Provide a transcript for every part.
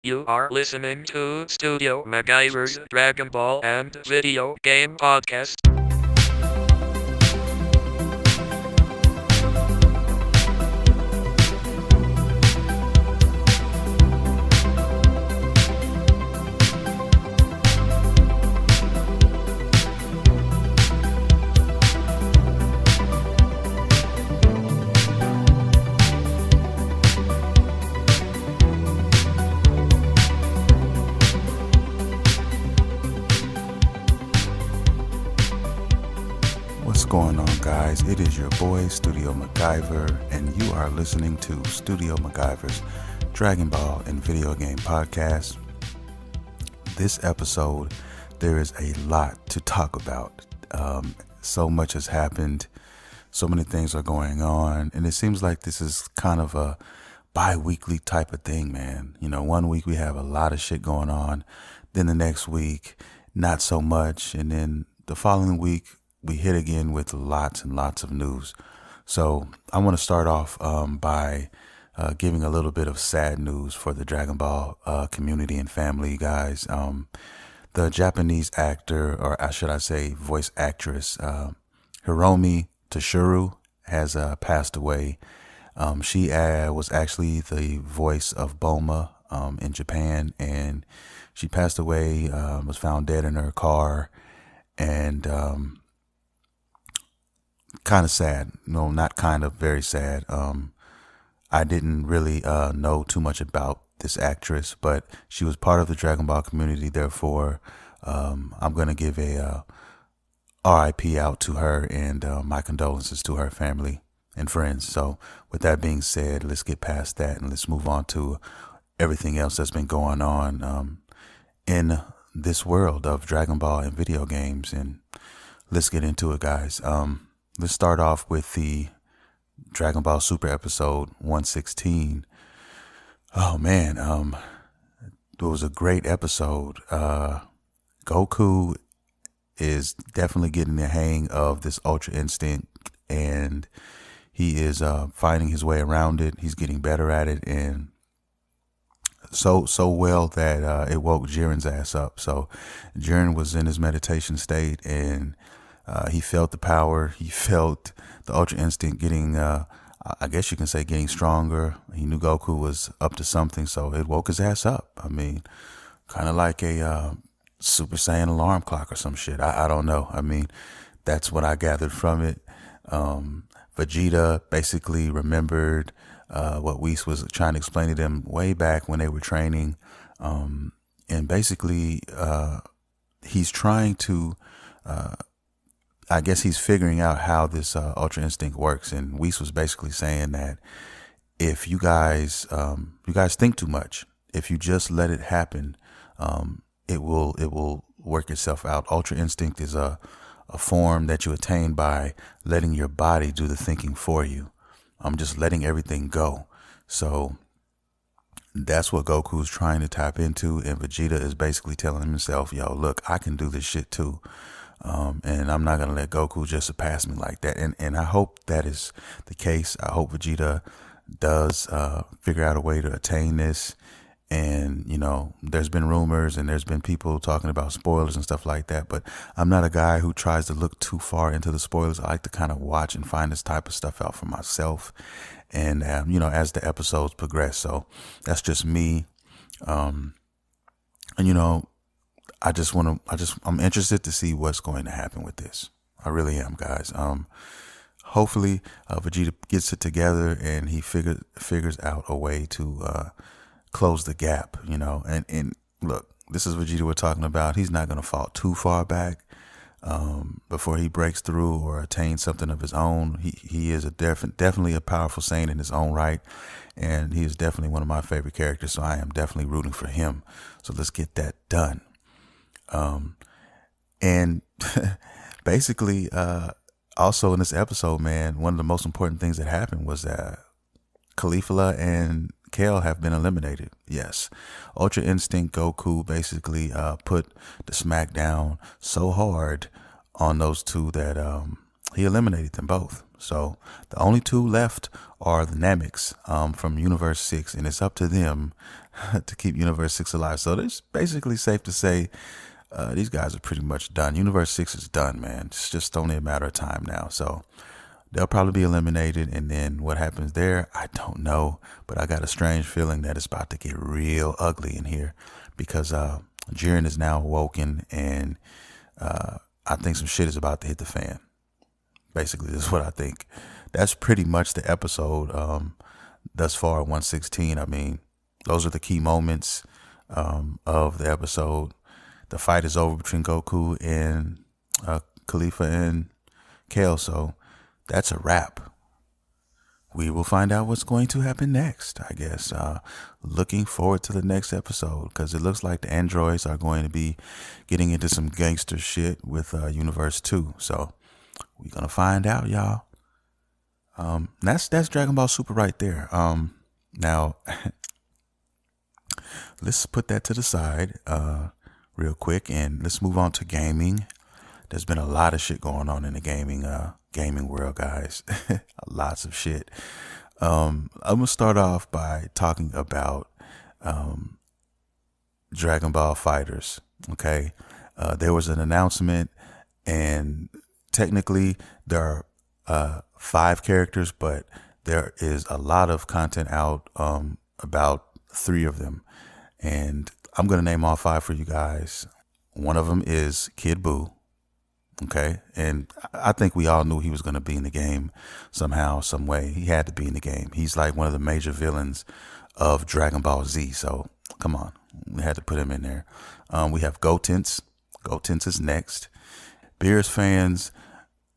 You are listening to Studio MacGyver's Dragon Ball and Video Game Podcast. What's going on, guys? It is your boy, Studio MacGyver, and you are listening to Studio MacGyver's Dragon Ball and Video Game Podcast. This episode, there is a lot to talk about. So much has happened. So many things are going on, and it seems like this is kind of a bi-weekly type of thing, man. You know, one week we have a lot of shit going on, then the next week, not so much, and then the following week, we hit again with lots and lots of news. So I want to start off by giving a little bit of sad news for the Dragon Ball community and family, guys. The Japanese actor, or should I say voice actress, Hiromi Toshiro has passed away. She was actually the voice of Bulma in Japan, and she passed away, was found dead in her car, and kind of sad. No, not kind of, very sad. I didn't really know too much about this actress, but she was part of the Dragon Ball community. Therefore, I'm going to give a RIP out to her and my condolences to her family and friends. So with that being said, let's get past that and let's move on to everything else that's been going on in this world of Dragon Ball and video games. And let's get into it, guys. Let's start off with the Dragon Ball Super episode 116. Oh man, it was a great episode. Goku is definitely getting the hang of this Ultra Instinct, and he is finding his way around it. He's getting better at it, and so well that it woke Jiren's ass up. So Jiren was in his meditation state, and he felt the power. He felt the Ultra Instinct getting, I guess you can say, getting stronger. He knew Goku was up to something, so it woke his ass up. I mean, kind of like a Super Saiyan alarm clock or some shit. I don't know. I mean, that's what I gathered from it. Vegeta basically remembered what Whis was trying to explain to them way back when they were training. And basically, he's trying to... I guess he's figuring out how this Ultra Instinct works, and Whis was basically saying that if you guys think too much, if you just let it happen, it will work itself out. Ultra Instinct is a form that you attain by letting your body do the thinking for you. Just letting everything go. So that's what Goku's trying to tap into, and Vegeta is basically telling himself, yo, look, I can do this shit too. And I'm not going to let Goku just surpass me like that. And I hope that is the case. I hope Vegeta does figure out a way to attain this. And, you know, there's been rumors and there's been people talking about spoilers and stuff like that. But I'm not a guy who tries to look too far into the spoilers. I like to kind of watch and find this type of stuff out for myself. And, you know, as the episodes progress. So that's just me. And, you know, I'm interested to see what's going to happen with this. I really am, guys. Hopefully, Vegeta gets it together and he figures out a way to close the gap, you know. And look, this is Vegeta we're talking about. He's not going to fall too far back before he breaks through or attains something of his own. He is definitely a powerful Saiyan in his own right, and he is definitely one of my favorite characters. So I am definitely rooting for him. So let's get that done. And basically, also in this episode, man, one of the most important things that happened was that Caulifla and Kale have been eliminated. Yes. Ultra Instinct Goku basically put the smack down so hard on those two that he eliminated them both. So the only two left are the Nameks from Universe 6, and it's up to them to keep Universe 6 alive. So it's basically safe to say these guys are pretty much done. Universe 6 is done, man. It's just only a matter of time now. So they'll probably be eliminated, and then what happens there, I don't know. But I got a strange feeling that it's about to get real ugly in here because Jiren is now awoken, and I think some shit is about to hit the fan. Basically, that's what I think. That's pretty much the episode thus far, 116. I mean, those are the key moments of the episode. The fight is over between Goku and Khalifa and Kale, so that's a wrap. We will find out what's going to happen next, I guess. Looking forward to the next episode because it looks like the androids are going to be getting into some gangster shit with Universe 2. So we're going to find out, y'all. That's Dragon Ball Super right there. Now, let's put that to the side real quick and let's move on to gaming. There's been a lot of shit going on in the gaming world, guys. Lots of shit. I'm gonna start off by talking about Dragon Ball Fighterz. Okay, there was an announcement, and technically there are 5 characters, but there is a lot of content out about 3 of them, and I'm gonna name all 5 for you guys. One of them is Kid Buu. Okay, and I think we all knew he was going to be in the game somehow, some way. He had to be in the game. He's like one of the major villains of Dragon Ball Z. So come on, we had to put him in there. We have Gotenks. Gotenks is next. Beerus fans,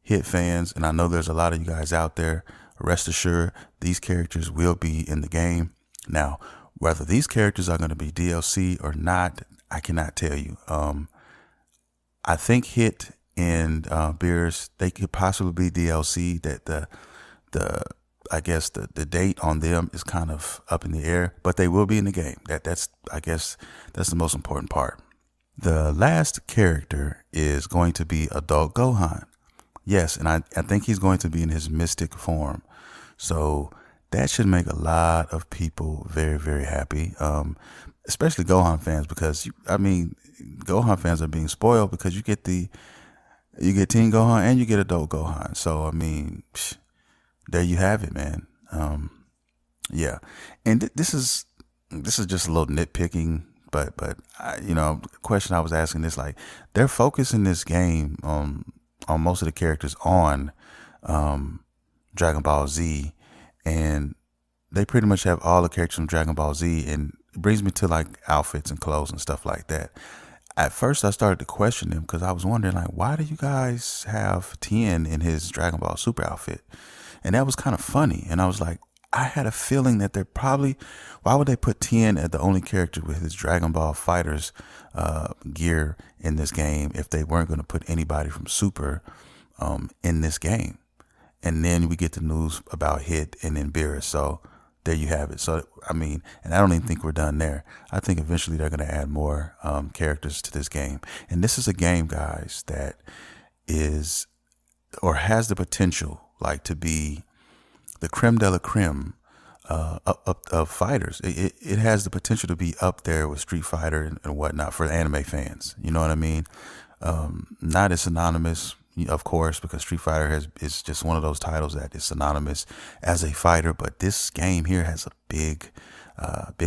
Hit fans, and I know there's a lot of you guys out there. Rest assured, these characters will be in the game. Now, whether these characters are going to be DLC or not, I cannot tell you. I think Hit and Beerus, they could possibly be DLC. That I guess the date on them is kind of up in the air, but they will be in the game. That's I guess that's the most important part. The last character is going to be Adult Gohan. Yes, and I think he's going to be in his mystic form. So that should make a lot of people very, very happy, especially Gohan fans, because Gohan fans are being spoiled because you get Teen Gohan and you get Adult Gohan. So, I mean, there you have it, man. Yeah. And this is just a little nitpicking, but the question I was asking is like, they're focusing this game on most of the characters on Dragon Ball Z, and they pretty much have all the characters from Dragon Ball Z, and it brings me to like outfits and clothes and stuff like that. At first, I started to question them because I was wondering, like, why do you guys have Tien in his Dragon Ball Super outfit? And that was kind of funny. And I was like, I had a feeling that why would they put Tien as the only character with his Dragon Ball Fighterz gear in this game if they weren't going to put anybody from Super in this game? And then we get the news about Hit and then Beerus. So there you have it. So, I mean, and I don't even think we're done there. I think eventually they're going to add more characters to this game. And this is a game, guys, that is or has the potential like to be the creme de la creme of fighters. It has the potential to be up there with Street Fighter and whatnot for anime fans. You know what I mean? Not as synonymous, of course, because Street Fighter is just one of those titles that is synonymous as a fighter. But this game here has a big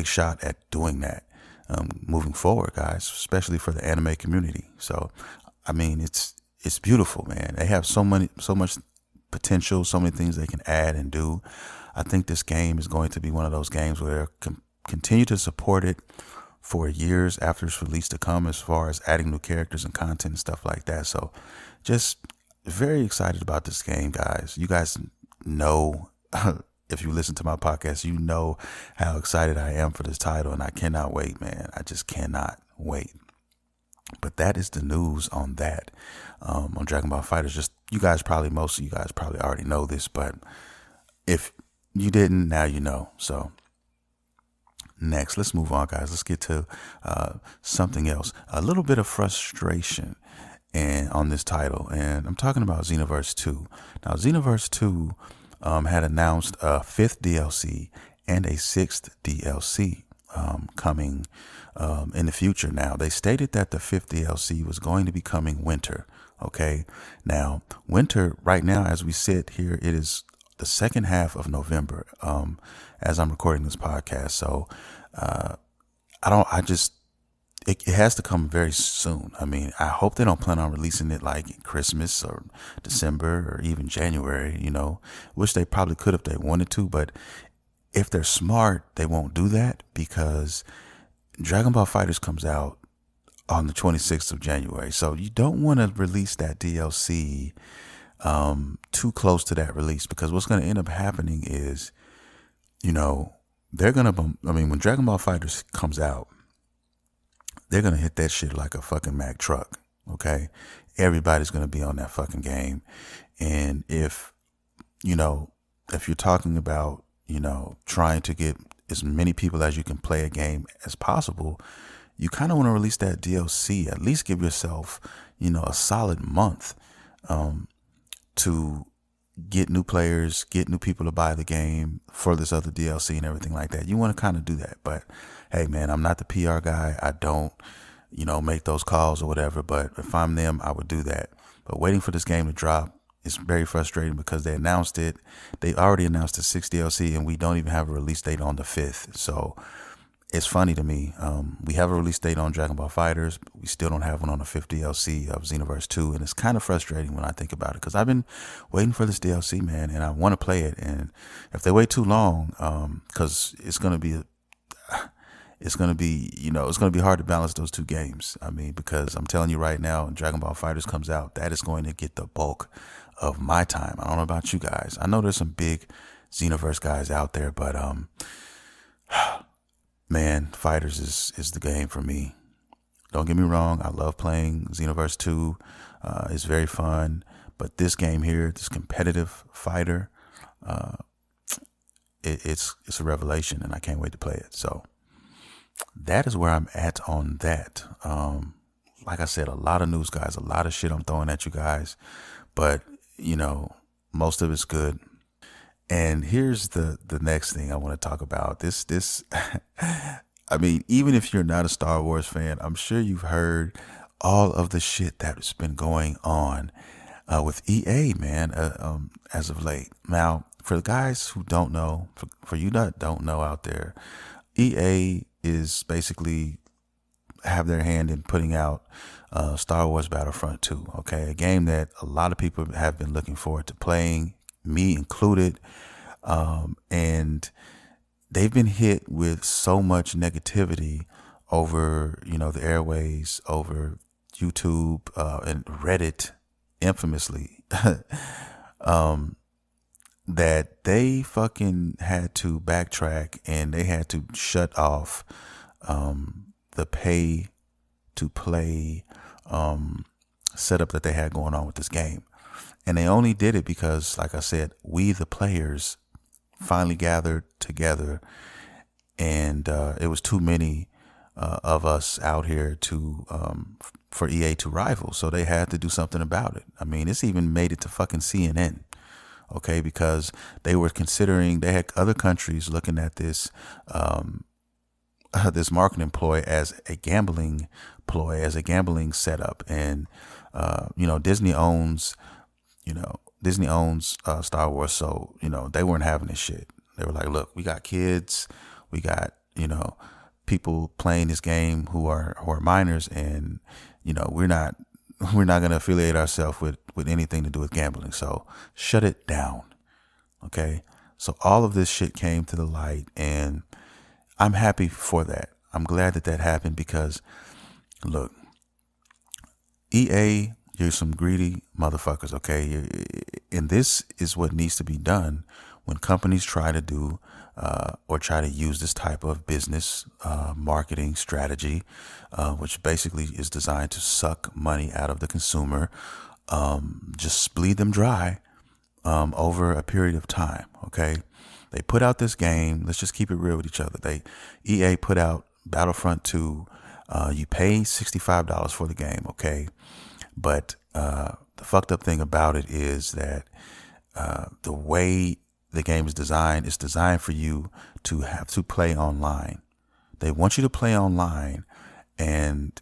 shot at doing that moving forward, guys, especially for the anime community. So, I mean, it's beautiful, man. They have so much potential, so many things they can add and do. I think this game is going to be one of those games where they'll continue to support it for years after it's released to come, as far as adding new characters and content and stuff like that. So just very excited about this game, guys. You guys know, if you listen to my podcast, you know how excited I am for this title, and I cannot wait, man. I just cannot wait. But that is the news on that, on Dragon Ball Fighterz. Just most of you guys probably already know this, but if you didn't, now you know. So next, let's move on, guys. Let's get to something else. A little bit of frustration on this title, and I'm talking about Xenoverse 2. Now, Xenoverse 2 had announced a 5th DLC and a 6th DLC. coming in the future. Now, they stated that the fifth DLC was going to be coming winter. Okay. Now, winter right now, as we sit here, it is the second half of November, as I'm recording this podcast. So, it has to come very soon. I mean, I hope they don't plan on releasing it like Christmas or December or even January, which they probably could if they wanted to. But if they're smart, they won't do that, because Dragonball Fighterz comes out on the 26th of January. So you don't want to release that DLC too close to that release, because what's going to end up happening is, they're going to, when Dragonball Fighterz comes out, they're going to hit that shit like a fucking Mack truck. Okay. Everybody's going to be on that fucking game. And if you're talking about, trying to get as many people as you can play a game as possible, you kind of want to release that DLC. At least give yourself, a solid month to get new players, get new people to buy the game for this other DLC and everything like that. You want to kind of do that. But hey, man, I'm not the PR guy. I don't, make those calls or whatever. But if I'm them, I would do that. But waiting for this game to drop is very frustrating, because they announced it. They already announced the 6th DLC, and we don't even have a release date on the 5th. So it's funny to me. We have a release date on Dragon Ball Fighterz. We still don't have one on the 5th DLC of Xenoverse 2. And it's kind of frustrating when I think about it, because I've been waiting for this DLC, man, and I want to play it. And if they wait too long, because it's going to be it's going to be hard to balance those two games. I mean, because I'm telling you right now, when Dragon Ball Fighterz comes out, that is going to get the bulk of my time. I don't know about you guys. I know there's some big Xenoverse guys out there, but man, Fighterz is the game for me. Don't get me wrong. I love playing Xenoverse 2. It's very fun. But this game here, this competitive fighter, it's a revelation, and I can't wait to play it. So that is where I'm at on that. Like I said, a lot of news, guys, a lot of shit I'm throwing at you guys, but most of it's good. And here's the next thing I want to talk about. This, I mean, even if you're not a Star Wars fan, I'm sure you've heard all of the shit that's been going on with EA, man, as of late. Now, for the guys who don't know, for you that don't know out there, EA is basically have their hand in putting out Star Wars Battlefront 2, okay? A game that a lot of people have been looking forward to playing, me included. And they've been hit with so much negativity over, the airways, over YouTube, and Reddit, infamously, that they fucking had to backtrack, and they had to shut off the pay to play setup that they had going on with this game. And they only did it because, like I said, we the players finally gathered together, and it was too many of us out here to for EA to rival. So they had to do something about it. I mean, it's even made it to fucking CNN. Okay, because they were considering, they had other countries looking at this this marketing ploy as a gambling setup. And Disney owns Star Wars, so they weren't having this shit. They were like, look, we got kids, we got people playing this game who are minors, and we're not going to affiliate ourselves with anything to do with gambling. So shut it down. Okay. So all of this shit came to the light, and I'm happy for that. I'm glad that happened, because look, EA, you're some greedy motherfuckers. Okay. And this is what needs to be done when companies try to do, or try to use this type of business marketing strategy, which basically is designed to suck money out of the consumer, just bleed them dry over a period of time. Okay, they put out this game. Let's just keep it real with each other. EA put out Battlefront 2. You pay $65 for the game. Okay, but the fucked up thing about it is that the way the game is designed, it's designed for you to have to play online, They want you to play online. And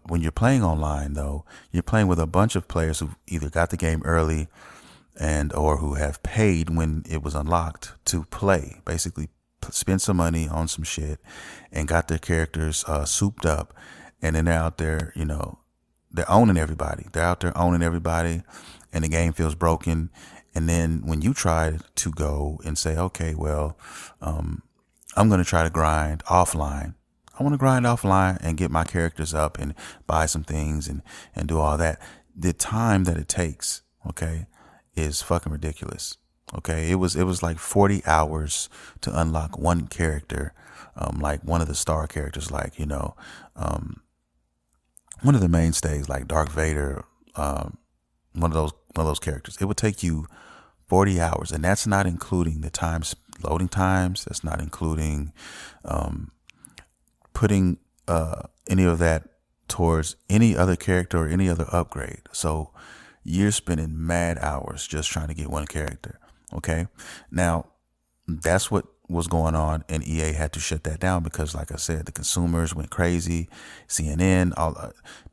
when you're playing online, though, you're playing with a bunch of players who either got the game early and or who have paid when it was unlocked to play. Basically, spend some money on some shit and got their characters souped up. And then they're out there, they're owning everybody. They're out there owning everybody, and the game feels broken. And then when you try to go and say, okay, well, I'm going to try to grind offline. I want to grind offline and get my characters up and buy some things and do all that. The time that it takes, okay, is fucking ridiculous. Okay, it was like 40 hours to unlock one character, like one of the star characters, like one of the mainstays, like Darth Vader, one of those characters. It would take you 40 hours, and that's not including the times, loading times. That's not including putting any of that towards any other character or any other upgrade. So you're spending mad hours just trying to get one character. Okay, now that's what was going on, and EA had to shut that down because, like I said, the consumers went crazy. CNN,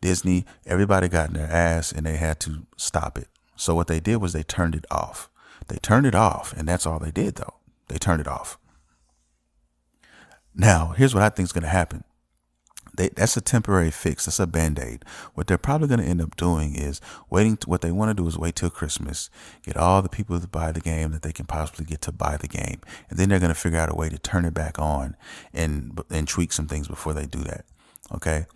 Disney, everybody got in their ass, and they had to stop it. So what they did was they turned it off. They turned it off, and that's all they did, though. They turned it off. Now, here's what I think is going to happen. That's a temporary fix. That's a Band-Aid. What they're probably going to end up doing is what they want to do is wait till Christmas, get all the people to buy the game that they can possibly get to buy the game. And then they're going to figure out a way to turn it back on and tweak some things before they do that. Okay.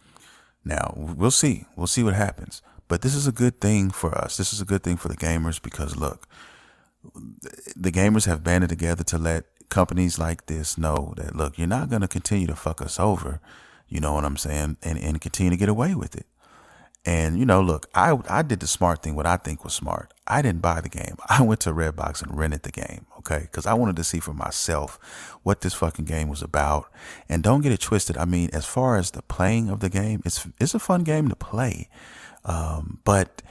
Now we'll see what happens, but this is a good thing for us. This is a good thing for the gamers because look, the gamers have banded together to let companies like this know that, look, you're not going to continue to fuck us over. You know what I'm saying? And continue to get away with it. And, look, I did the smart thing, what I think was smart. I didn't buy the game. I went to Redbox and rented the game, okay? Because I wanted to see for myself what this fucking game was about. And don't get it twisted. I mean, as far as the playing of the game, it's a fun game to play. But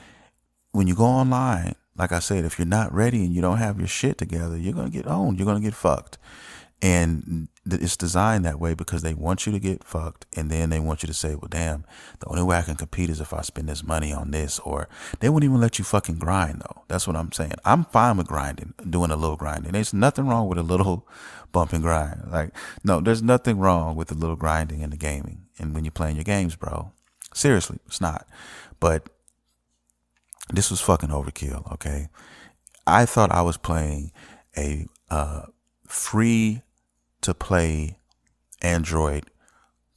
when you go online, like I said, if you're not ready and you don't have your shit together, you're going to get owned. You're going to get fucked. And it's designed that way because they want you to get fucked, and then they want you to say, well, damn, the only way I can compete is if I spend this money on this. Or they won't even let you fucking grind, though. That's what I'm saying. I'm fine with grinding, doing a little grinding. There's nothing wrong with a little bump and grind. Like, no, there's nothing wrong with a little grinding in the gaming and when you're playing your games, bro. Seriously, it's not. But this was fucking overkill, okay? I thought I was playing a free to play Android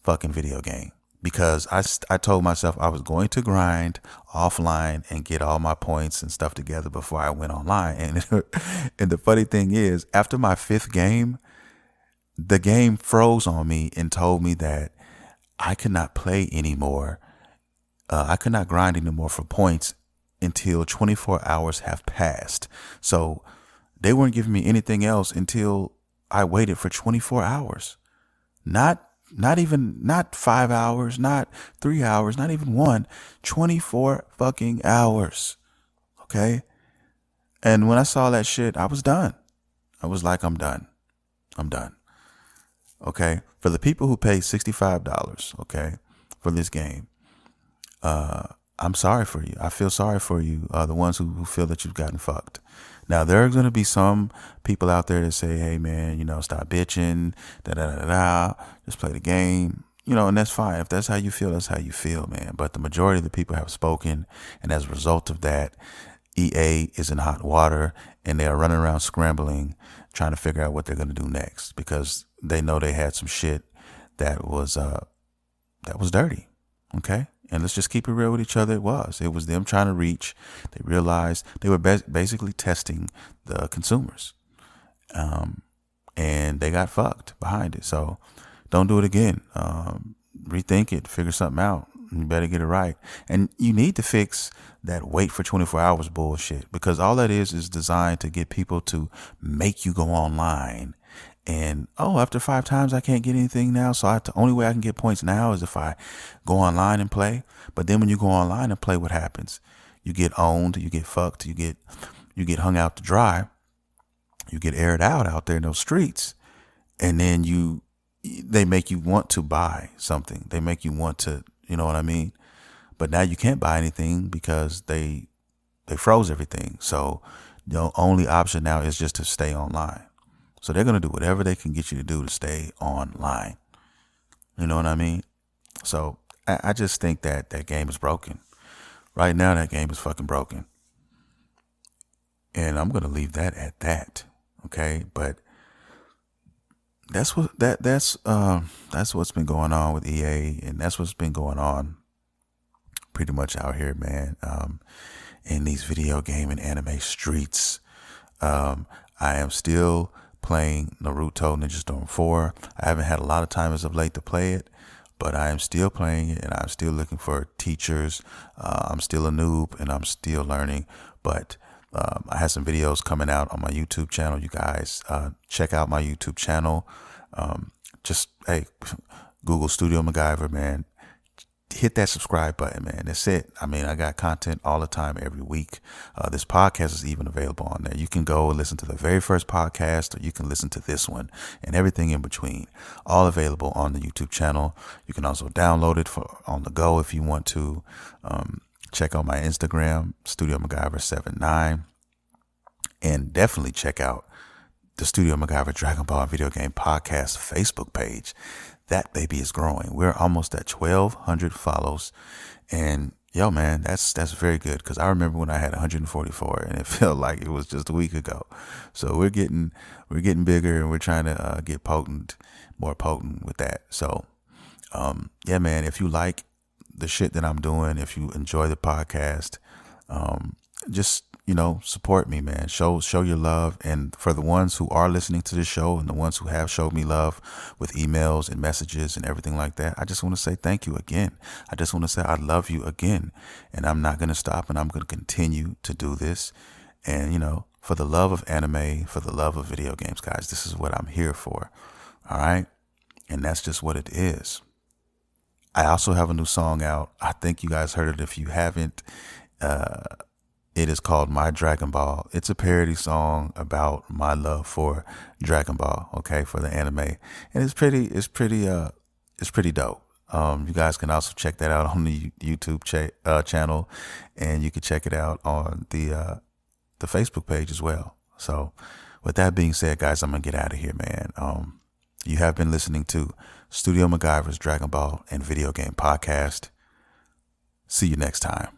fucking video game because I told myself I was going to grind offline and get all my points and stuff together before I went online. And the funny thing is, after my 5th game, the game froze on me and told me that I could not play anymore. I could not grind anymore for points until 24 hours have passed. So they weren't giving me anything else until I waited for 24 hours. Not 5 hours, not 3 hours, not even 1, 24 fucking hours. Okay? And when I saw that shit, I was done. I was like, I'm done. Okay? For the people who pay $65, okay, for this game, I'm sorry for you. I feel sorry for you, the ones who feel that you've gotten fucked. Now, there are going to be some people out there that say, hey, man, stop bitching, just play the game, and that's fine. If that's how you feel, that's how you feel, man. But the majority of the people have spoken, and as a result of that, EA is in hot water, and they are running around scrambling, trying to figure out what they're going to do next because they know they had some shit that was dirty, okay? And let's just keep it real with each other. It was them trying to reach. They realized they were basically testing the consumers. And they got fucked behind it. So don't do it again. Rethink it, figure something out. You better get it right. And you need to fix that wait for 24 hours bullshit because all that is designed to get people to make you go online. And, after 5 times, I can't get anything now. So the only way I can get points now is if I go online and play. But then when you go online and play, what happens? You get owned, you get fucked, you get hung out to dry. You get aired out there in those streets. And then you they make you want to buy something. They make you want to, you know what I mean? But now you can't buy anything because they froze everything. So the only option now is just to stay online. So they're going to do whatever they can get you to do to stay online. You know what I mean? So I just think that that game is broken. Right now, that game is fucking broken. And I'm going to leave that at that. Okay. But that's what's been going on with EA, and that's what's been going on pretty much out here, man. In these video game and anime streets. I am still playing Naruto Ninja Storm 4. I haven't had a lot of time as of late to play it, but I am still playing it, and I'm still looking for teachers. I'm still a noob, and I'm still learning, but I have some videos coming out on my YouTube channel. You guys check out my YouTube channel. Hey, Google Studio MacGyver, man. Hit that subscribe button, man. That's it. I mean, I got content all the time, every week. This podcast is even available on there. You can go and listen to the very first podcast, or you can listen to this one and everything in between. All available on the YouTube channel. You can also download it for on the go if you want to. Check out my Instagram, Studio MacGyver79, and definitely check out the Studio MacGyver Dragon Ball Video Game Podcast Facebook page. That baby is growing. We're almost at 1,200 follows, and yo, man, that's very good, because I remember when I had 144, and it felt like it was just a week ago. So we're getting bigger, and we're trying to get more potent with that. So, yeah, man, if you like the shit that I'm doing, if you enjoy the podcast, just support me, man. Show your love. And for the ones who are listening to this show, and the ones who have showed me love with emails and messages and everything like that, I just want to say thank you again. I just want to say I love you again, and I'm not going to stop, and I'm going to continue to do this. And for the love of anime, for the love of video games, guys, this is what I'm here for. All right. And that's just what it is. I also have a new song out. I think you guys heard it. If you haven't, it is called My Dragon Ball. It's a parody song about my love for Dragon Ball, okay, for the anime. And it's pretty dope. You guys can also check that out on the YouTube channel, and you can check it out on the Facebook page as well. So with that being said, guys, I'm going to get out of here, man. You have been listening to Studio MacGyver's Dragon Ball and Video Game Podcast. See you next time.